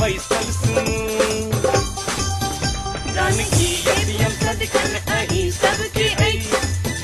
बैसल सुनू जानकी एटीएम सदखन अही सबके आई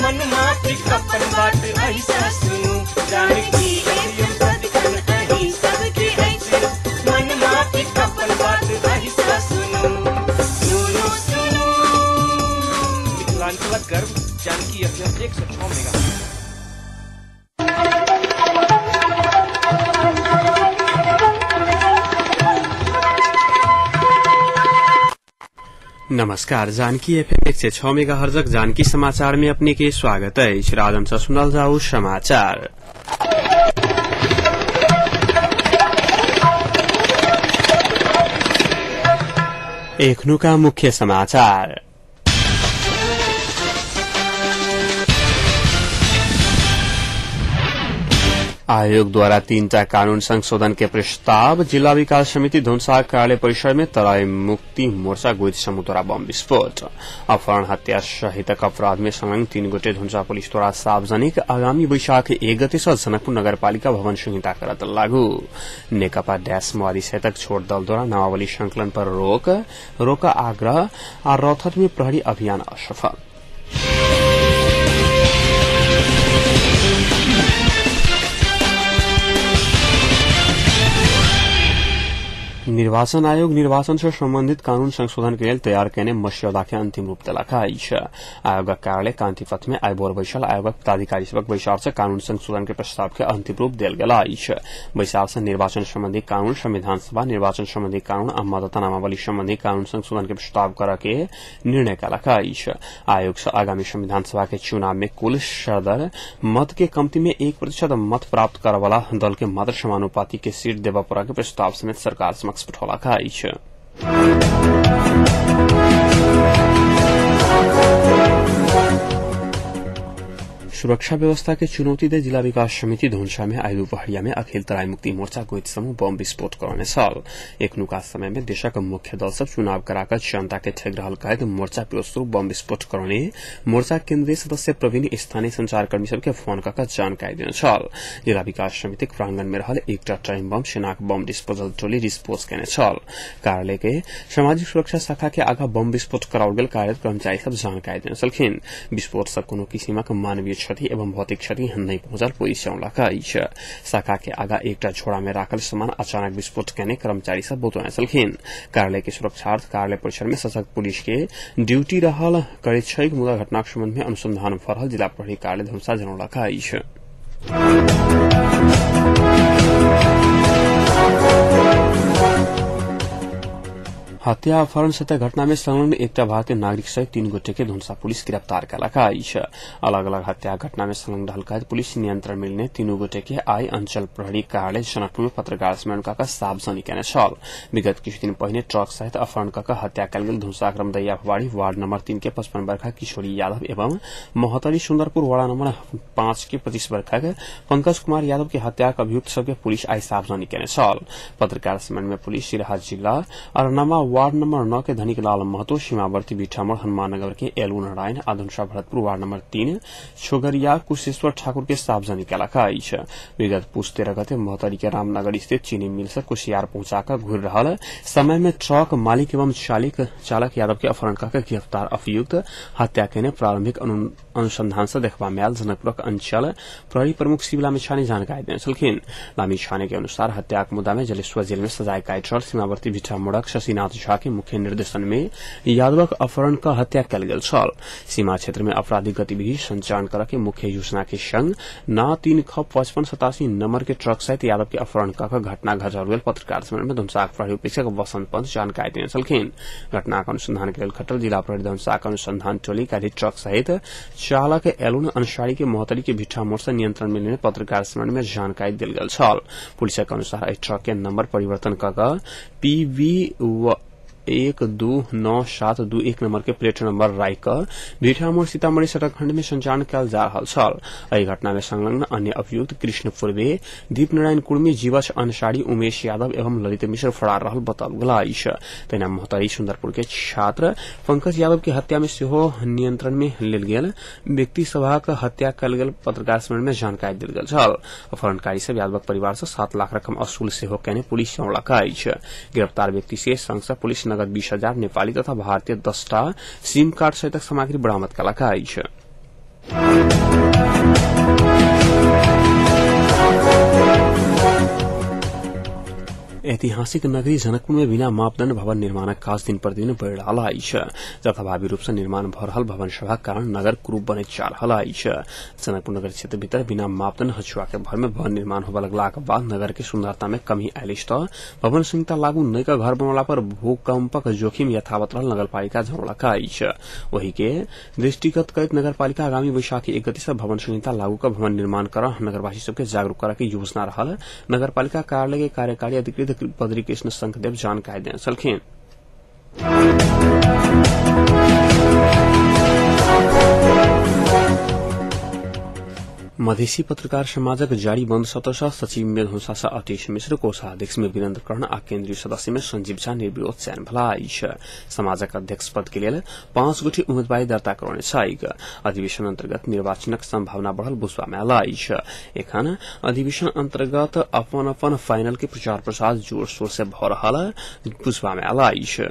मन माफी कपन बात ऐसा सुनू जानकी एटीएम सदखन अही सबके आई मन माफी कपन बात ऐसा सुनू सुनू सुनू विकलांग गर्व जानकी एटीएम 106 मेगा। नमस्कार, जानकी एफएम 106 मेगाहर्ज जानकी समाचार में अपने के स्वागत है। श्रादन से सुनल जाऊ समाचार। एखनु का मुख्य समाचार। आयोग द्वारा 3टा कानून संशोधन के प्रस्ताव। जिला विकास समिति धुनसा कार्यालय परिसर में तराई मुक्ति मोर्चा गोइद समूह द्वारा बम विस्फोट। अपहरण हत्या सहितक अपराध में संलग्न 3 गोटे धुनसा पुलिस द्वारा सार्वजनिक। आगामी वैशाख 1 गते से जनकपुर नगरपालिका भवन संहिता करत लागू। नेकपा डैश माओवादी सहितक छोट दल द्वारा नामावली संकलन पर रोक आग्रह और रौथत में प्रहरी अभियान असफल। निर्वाचन आयोग निर्वाचन से संबंधित कानून संशोधन के लिए तैयार करने मस्यौदा के अंतिम रूप दिलाखा आयोग कार्यालय कांतिपथ में आइबोर बैसल आयोग पदाधिकारी सबक बैसार से कानून संशोधन के प्रस्ताव के अंतिम रूप दिल गया। बैसार से निर्वाचन संबंधी कानून, संविधान सभा निर्वाचन संबंधी कानून और मतदाता नामावली संबंधी कानून संशोधन के प्रस्ताव कर के निर्णय कलाखा आयोग से आगामी संविधान सभा के चुनाव में कुल सदर मत के कमती में 1% मत प्राप्त करे वाला दल के मात्र समानुपाती के सीट देवा पड़ा के प्रस्ताव समेत सरकार समक्ष पठौलाखा सुरक्षा व्यवस्था के चुनौती दे जिला विकास समिति धुनसा में आइलू पहाड़िया में अखिल तराई मुक्ति मोर्चा गोइद समूह बम विस्फोट कराने साल एकनु का समय में देशक मुख्य दल सब चुनाव कराकर जनता के ठेग रहल कहत मोर्चा पुरस्वरूप बम विस्फोट कराने मोर्चा केन्द्रीय सदस्य प्रवीण स्थानीय संचारकर्मी सबके फोन कर जानकारी देने छल। जिला विकास समिति प्रांगण में रहल एकटा टाइम बम सेनाक बम डिस्पोजल टोली डिस्पोज केने छल। कार्यालय के सामाजिक सुरक्षा शाखा के आगा बम विस्फोट कराओल गेल कार्य कर्मचारी सब जानकारी देने छलखिन। विस्फोट से कोनो किसिमक मानवीय क्षति एवं भौतिक क्षति नहीं पहुंचल पुलिस शाखा के आगा एकटा झोड़ा में राखल सामान अचानक विस्फोट करने कर्मचारी सब बतौने चलखिन। कार्यालय के सुरक्षार्थ कार्यालय परिसर में सशक्त पुलिस के ड्यूटी रहल करीब 6 मुदा घटना के संबंध में अनुसंधान फरल जिला प्रहरी कार्यालय धुनसा जनौलखा हत्या अपहरण सहित घटना में संलग्न एकटा भारतीय नागरिक सहित 3 गोटे के धुनसा पुलिस गिरफ्तार कलाका अलग अलग हत्या घटना में संलग्न ढलकायत पुलिस नियंत्रण मिलने 3 गोटे के आई अंचल प्रहरी कार्यालय जनकपुर में पत्रकार सम्मेलन का सार्वजनिक केने छल। विगत कुछ दिन पहले ट्रक सहित अपहरण का हत्या कल गेल धुनसा क्रमदैया फवाड़ी वार्ड नंबर 3 के 55 वर्षा किशोरी यादव एवं मोहतरी सुंदरपुर वार्ड नंबर 5 के 25 वर्षा के पंकज कुमार यादव की हत्या का अभियुक्त सबके पुलिस आई सार्वजनिक केने छल। पत्रकार सम्मेलन में पुलिस सिराहा जिला और नमा वार्ड नंबर 9 के धनिक लाल महतो, सीमावर्ती बीठामोड़ हनुमान नगर के एलू नारायण, आधुनसा भरतपुर वार्ड नंबर 3 छोगरिया कुशेश्वर ठाकुर के सार्वजनिक इलाका विगत पुष 13 गते मोहतरी के रामनगर स्थित चीनी मिल से कुशियार पहुंचाकर घूर रहा समय में ट्रक मालिक एवं चालक यादव के अपहरण कर गिरफ्तार अभियुक्त हत्या के प्रारंभिक अनुसंधान से देखवा में आयल जनकपुर अंचल प्रहरी प्रमुख शिवला मिछानी जानकारी देने चलखिन। लामी छाने के अनुसार हत्या के मुद्दा में जलेश्वर जेल में सजाए काट रहल सीमावर्ती भिठामोड़क शशिनाथ झा के मुख्य निर्देशन में यादवक अपहरण का हत्या कल गेल छल। सीमा क्षेत्र में आपराधिक गतिविधि संचालन कर के मुख्य योजना के संग ना 3 ख 5587 नंबर के ट्रक सहित यादव के अपहरण का घटना घटाओल गेल पत्रकार सम्मेलन में धुनसा प्रहरी उपरीक्षक वसंत पंत जानकारी देने चलखिन। घटना का अनुसंधान के लिए खटल जिला प्रहरी धुनसा अनुसंधान टोली का ट्रक सहित चालक एलून अंसारी के मोहतरी के भिट्ठा मोड़ से नियंत्रण मिलने पत्रकार सम्मेलन में जानकारी दिल गेल छल। पुलिस के अनुसार ट्रक के नंबर परिवर्तन कर PV 129721 नंबर के प्लेट नंबर राइक भीठामोड़ सीतामढ़ी सड़क खंड में संचालन कयल जा रहल छल। एहि घटना में संलग्न अन्य अभियुक्त कृष्ण पूर्वे, दीप नारायण कुर्मी, जीवछ अंसारी, उमेश यादव एवं ललित मिश्र फरार रहल बताओल गेल अछि। तहिना मोहतरी सुंदरपुर के छात्र पंकज यादव के हत्या में सेहो नियंत्रण में लेल गेल व्यक्ति सभा हत्या कयल गेल पत्रकार सम्मेलन में जानकारी देल गेल छल। अपहरणकारी से यादवक परिवार से 7 लाख रकम असूल सेहो कयने पुलिस जनौलक अछि। गिरफ्तार व्यक्ति से संग पुलिस नगद 20,000 नेपाली तथा भारतीय 10टा सिम कार्ड सहित सामग्री बरामद कयलक अछि। ऐतिहासिक नगरी जनकपुर में बिना मापदण्ड भवन निर्माणक काज दिन प्रतिदिन बढ़ि रहल अछि। जथाभावी रूप से निर्माण भ रहल भवन सभक कारण नगर कुरूप बनैत जा रहल अछि। जनकपुर नगर क्षेत्र भीतर बिना मापदण्ड हछुआ के भर में भवन निर्माण होबय लगलाक बाद नगर के सुंदरता में कमी आयल अछि तऽ भवन संहिता लागू नहि कऽ घर बनौला पर भूकंपक जोखिम यथावत रहल नगरपालिका जनौलक अछि। वही के दृष्टिगत करैत नगरपालिका आगामी बैशाख 1 गते से भवन संहिता लागू कऽ भवन निर्माण करऽ नगरवासी सबके जागरूक करऽ के योजना रहल नगरपालिका कार्यालय के कार्यकारी अधिकृत बद्री कृष्ण शंखदेव जानकारी देने छलखिन। मधेसी पत्रकार समाजक जारी बंद सत्र से सचिव मेघनुषा से अतीश मिश्र, कोषाध्यक्ष में वीरेन्द्र कर्ण आ केन्द्रीय सदस्य में संजीव झा निर्विरोध चयन भेला अछि। समाजक अध्यक्ष पद के लिए 5 गोटे उम्मीदवारी दर्ता करौने छैक। अधिवेशन अंतर्गत निर्वाचनक संभावना बढ़ल बुझबा में आयल अछि। एखन अधिवेशन अंतर्गत अपन फाइनल के प्रचार प्रसार जोर शोर से भ रहल बुझबा में आयल अछि।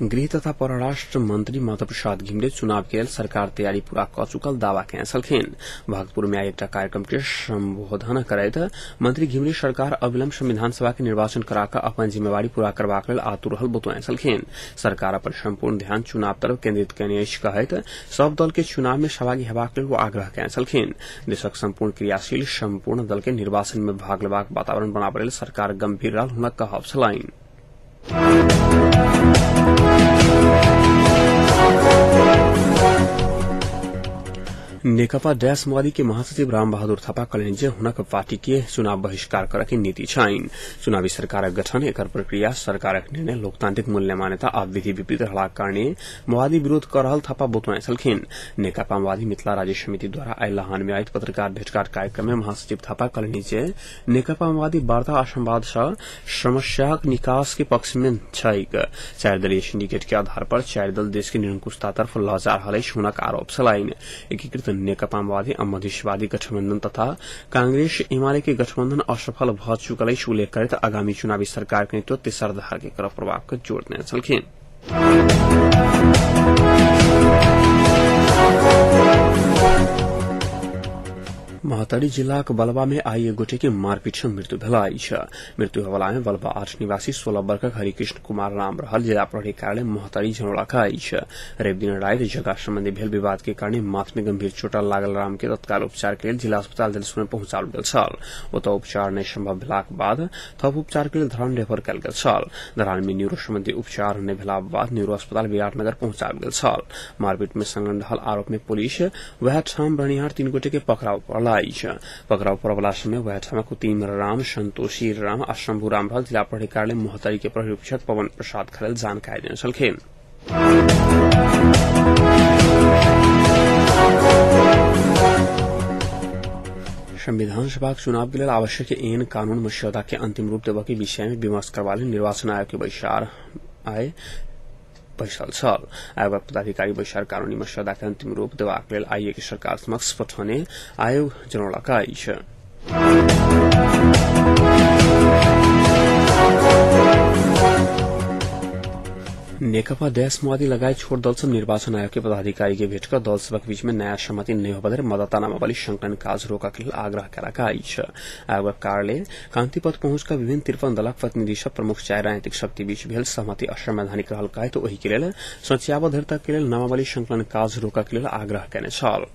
गृह तथा परराष्ट्र मंत्री माधव प्रसाद घिमिरे चुनाव के लेल सरकार तैयारी पूरा क चुकल दावा कयने छलखिन। भागलपुर में एकटा कार्यक्रम के संबोधन करैत मंत्री घिमिरे सरकार अविलंब संविधान सभा के निर्वाचन करा कऽ अपन जिम्मेवारी पूरा करबाक लेल आतुर रहल बतौने छलखिन। सरकार अपन संपूर्ण ध्यान चुनाव तरफ केन्द्रित कयने अछि कहैत सब दल के चुनाव में सहभागी हेबाक लेल ओ आग्रह कयने छलखिन। देशक संपूर्ण क्रियाशील संपूर्ण दल के निर्वाचन में भाग लेबाक वातावरण बनाबय लेल सरकार गंभीर रहल हुनक कहब छलनि। नेकपा डैश माओवादी के महासचिव राम बहादुर थापा कहलनि जे हुनक पार्टी के चुनाव बहिष्कार करऽ के नीति छनि। चुनावी सरकारक गठन, एकर प्रक्रिया, सरकारक निर्णय, लोकतांत्रिक मूल्य मान्यता आ विधि विपरीत रहलाक कारणे माओवादी विरोध कऽ रहल थापा बतौने छलखिन। नेकपा माओवादी मिथिला राज्य समिति द्वारा आइ लहान में आयोजित पत्रकार भेंटघाट कार्यक्रम में महासचिव थापा कहलनि जे नेकपा माओवादी वार्ता आ संवाद सँ समस्याक निकास के पक्ष में छैक। 4 दलीय सिंडिकेट के आधार पर 4 दल देश के निरंकुशता तरफ लऽ जा रहल अछि हुनक आरोप छलनि। एकीकृत नेकपा माओवादी आ मधेशवादी गठबंधन तथा कांग्रेस एमाले के गठबंधन असफल भ चुकल अछि उल्लेख करैत आगामी चुनावी सरकार के नेतृत्व तेसर धार के करऽ प्रभाव के जोर देने छलखिन। महातरी जिलाक बलबा में आई एक गोटे के मारपीट से मृत्यु भेल अछि। मृत्यु होबला में बलबा 8 निवासी 16 वर्षक हरिकृष्ण कुमार राम रहल। जिला प्रहरी कार्यालय महातरी जनौलक अछि। रवि दिन राति जगह संबंधी भेल विवाद के कारण माथ में गंभीर चोट लागल राम के तत्काल उपचार के लेल जिला अस्पताल दिलसुर में पहुंचाओल गेल छल। ओतऽ उपचार नहि संभव भेलाक बाद थप उपचार के लेल धरान रेफर कयल गेल छल। धरान में न्यूरो संबंधी उपचार नहि भेला बाद न्यूरो अस्पताल विराटनगर पहुंचाओल गेल छल। मारपीट में संलग्न रहल आरोप में पुलिस वएह ठाम रहनिहार 3 गोटे के पकड़ाव करल। पकड़ाव परवला समय वह ठामक तीन राम, संतोषी राम आ शंभू राम रहल। जिला प्रहरी कार्यालय मोहतरी के प्रहरी अधीक्षक पवन प्रसाद खरेल जानकारी देने छलखिन। संविधान सभा चुनाव के लिए आवश्यक एन कानून मस्यौदा के अंतिम रूप देबऽ के विषय में विमर्श करबा लेल निर्वाचन आयोग के बैसार आय बैसल छल। आयोगक पदाधिकारी बैसार कानूनी मस्यौदा के अंतिम रूप देबाक लेल आयोग के सरकार समक्ष पठौने आयोग जनौलक अछि। नेकपा डैश माओवादी लगायत छोट दल सब निर्वाचन आयोग के पदाधिकारी के भेट कर दल सबक बीच में नया सहमति नहीं होबा धरि मतदाता नामावली संकलन काज रोका के लेल आग्रह कयलक अछि। आयोगक कार्यालय कांतिपथ पहुंच कऽ विभिन्न 53 दलक प्रतिनिधि सब प्रमुख 4 राजनीतिक शक्ति बीच भेल सहमति असंवैधानिक रहल कहैत ओहि के लेल सोचियाबा धरि तक के लेल नामावली संकलन काज रोका के लेल आग्रह कयने छल।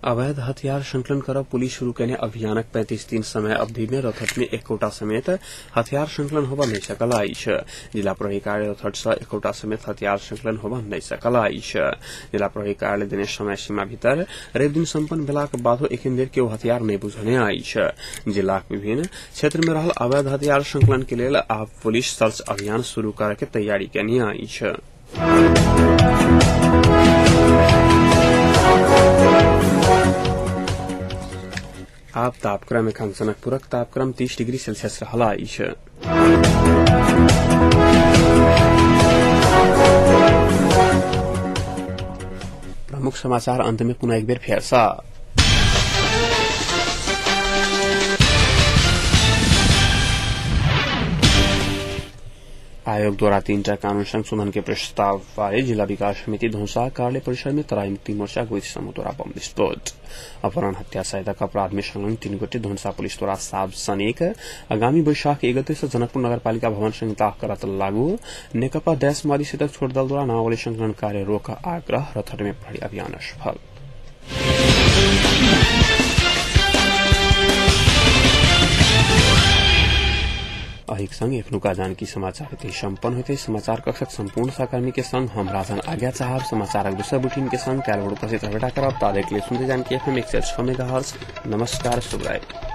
अवैध हथियार संकलन कर पुलिस शुरू करने अभियानक 35 दिन समय अवधि में रथट में एकौटा समेत हथियार संकलन होबा नहीं सकल आइछ। जिला प्रहरी कार्यालय रथट से एकौटा समेत हथियार संकलन होबा नहीं सकल आइछ। जिला प्रहरी कार्यालय देने समय सीमा भीतर रेप दिन सम्पन्न भेलाक बादो एखन देर केओ हथियार नहीं बुझने आइछ। जिलाक विभिन्न क्षेत्र में रहल अवैध हथियार संकलन के लिए आब पुलिस सर्च अभियान शुरू करके तैयारी करने आइछ। आप तापक्रम एकांशनक पूरक तापक्रम 30 डिग्री सेल्सियस रहला आइछ। प्रमुख समाचार अंत में पुनः एक बेर फेर सा। आयोग द्वारा 3टा कानून संशोधन के प्रस्ताव बारे जिला विकास समिति धौंसा कार्यालय परिसर में तराई मुक्ति मोर्चा गोष्ठी समूह द्वारा बम विस्फोट। अपहरण हत्या सहायता अपराध में संलग्न 3 गोटे धौंसा पुलिस द्वारा सार्वजनिक आगामी वैशाख 1 गते से जनकपुर नगरपालिका भवन संहिता करत लागू। नेकपा देशवादी सेतक छोड़ दल द्वारा नावली संकलन कार्य रोक आग्रह। रथट में प्रहरी अभियान असफल। अहिक संग एखनुका जानकी समाचार होते सम्पन्न होते समाचार कक्षक संपूर्ण सहकर्मी के संग हम राजन आज्ञा चाहब। समाचार दूसरा बुलेटिन के संग कैलवड़ उपस्थित रहटा करब। तादेक लिए सुनते जानकी FM 106 मेगाहर्ट्ज। नमस्कार, शुभ रात्रि।